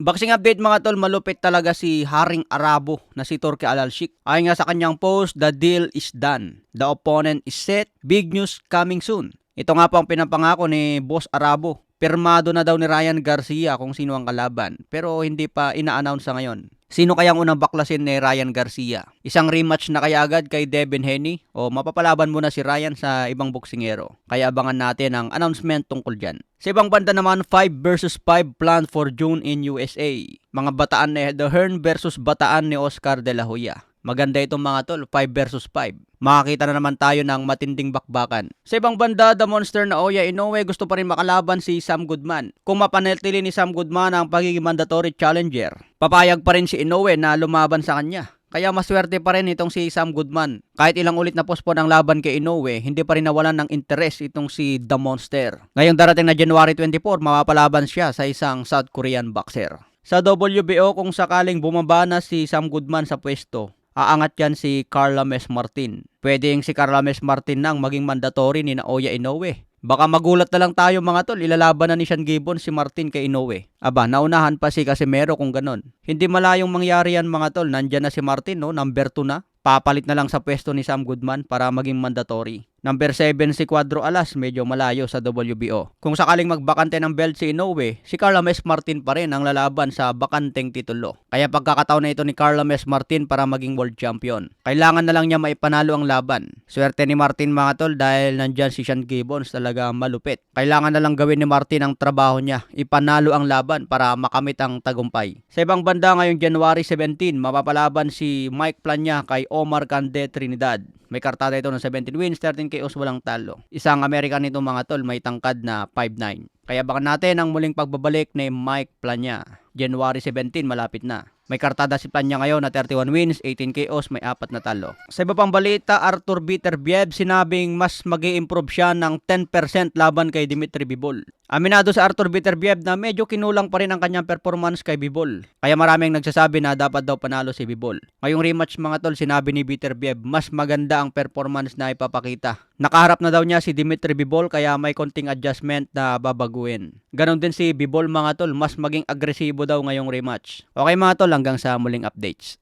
Boxing update mga tol, malupit talaga si Haring Arabo na si Turki Alalshik. Ayon nga sa kanyang post, the deal is done. The opponent is set. Big news coming soon. Ito nga po ang pinapangako ni Boss Arabo. Pirmado na daw ni Ryan Garcia kung sino ang kalaban, pero hindi pa ina-announce sa ngayon. Sino kayang unang baklasin ni Ryan Garcia? Isang rematch na kaya agad kay Devin Haney o mapapalaban muna si Ryan sa ibang boksingero? Kaya abangan natin ang announcement tungkol dyan. Sa ibang banda naman, 5 versus 5 plan for June in USA. Mga bataan ni The Hearn versus bataan ni Oscar De La Hoya. Maganda itong mga tol, 5 versus 5. Makakita na naman tayo ng matinding bakbakan. Sa ibang banda, the monster na Oya Inoue gusto pa rin makalaban si Sam Goodman. Kung mapanatili ni Sam Goodman ang pagiging mandatory challenger, papayag pa rin si Inoue na lumaban sa kanya. Kaya maswerte pa rin itong si Sam Goodman. Kahit ilang ulit na postpone ang laban kay Inoue, hindi pa rin nawalan ng interes itong si The Monster. Ngayong darating na January 24, mapapalaban siya sa isang South Korean boxer. Sa WBO, kung sakaling bumaba na si Sam Goodman sa pwesto, aangat yan si Carla Mes Martin. Pwedeng si Carla Mes Martin nang maging mandatory ni Naoya Inoue. Baka magulat na lang tayo mga tol, ilalaban na ni Sean Gibbons si Martin kay Inoue. Aba, naunahan pa si Casimero kung ganon. Hindi malayong mangyari yan mga tol, nandyan na si Martin, no? Number 2 na. Papalit na lang sa pwesto ni Sam Goodman para maging mandatory. Number 7 si Cuadro Alas, medyo malayo sa WBO. Kung sakaling magbakante ng belt si Inoue, si Carla Mes Martin pa rin ang lalaban sa bakanteng titulo. Kaya pagkakataon na ito ni Carla Mes Martin para maging world champion. Kailangan na lang niya maipanalo ang laban. Swerte ni Martin mga tol dahil nandyan si Sean Gibbons, talaga malupit. Kailangan na lang gawin ni Martin ang trabaho niya, ipanalo ang laban para makamit ang tagumpay. Sa ibang banda ngayong January 17, mapapalaban si Mike Plania kay Omar Cande Trinidad. May kartada ito ng 17 wins, 13 KOs, walang talo. Isang American nito mga tol, may tangkad na 5'9". Kaya baka natin ang muling pagbabalik ni Mike Plania. January 17, malapit na. May kartada si Plania ngayon na 31 wins, 18 KOs, may 4 na talo. Sa iba pang balita, Artur Beterbiev sinabing mas mag-i-improve siya ng 10% laban kay Dimitri Bivol. Aminado sa Artur Beterbiev na medyo kinulang pa rin ang kanyang performance kay Bivol. Kaya maraming nagsasabi na dapat daw panalo si Bivol. Ngayong rematch mga tol, sinabi ni Beterbiev mas maganda ang performance na ipapakita. Nakaharap na daw niya si Dimitri Bivol kaya may konting adjustment na babaguhin. Ganon din si Bivol mga tol, mas maging agresibo daw ngayong rematch. Okay mga tol, hanggang sa muling updates.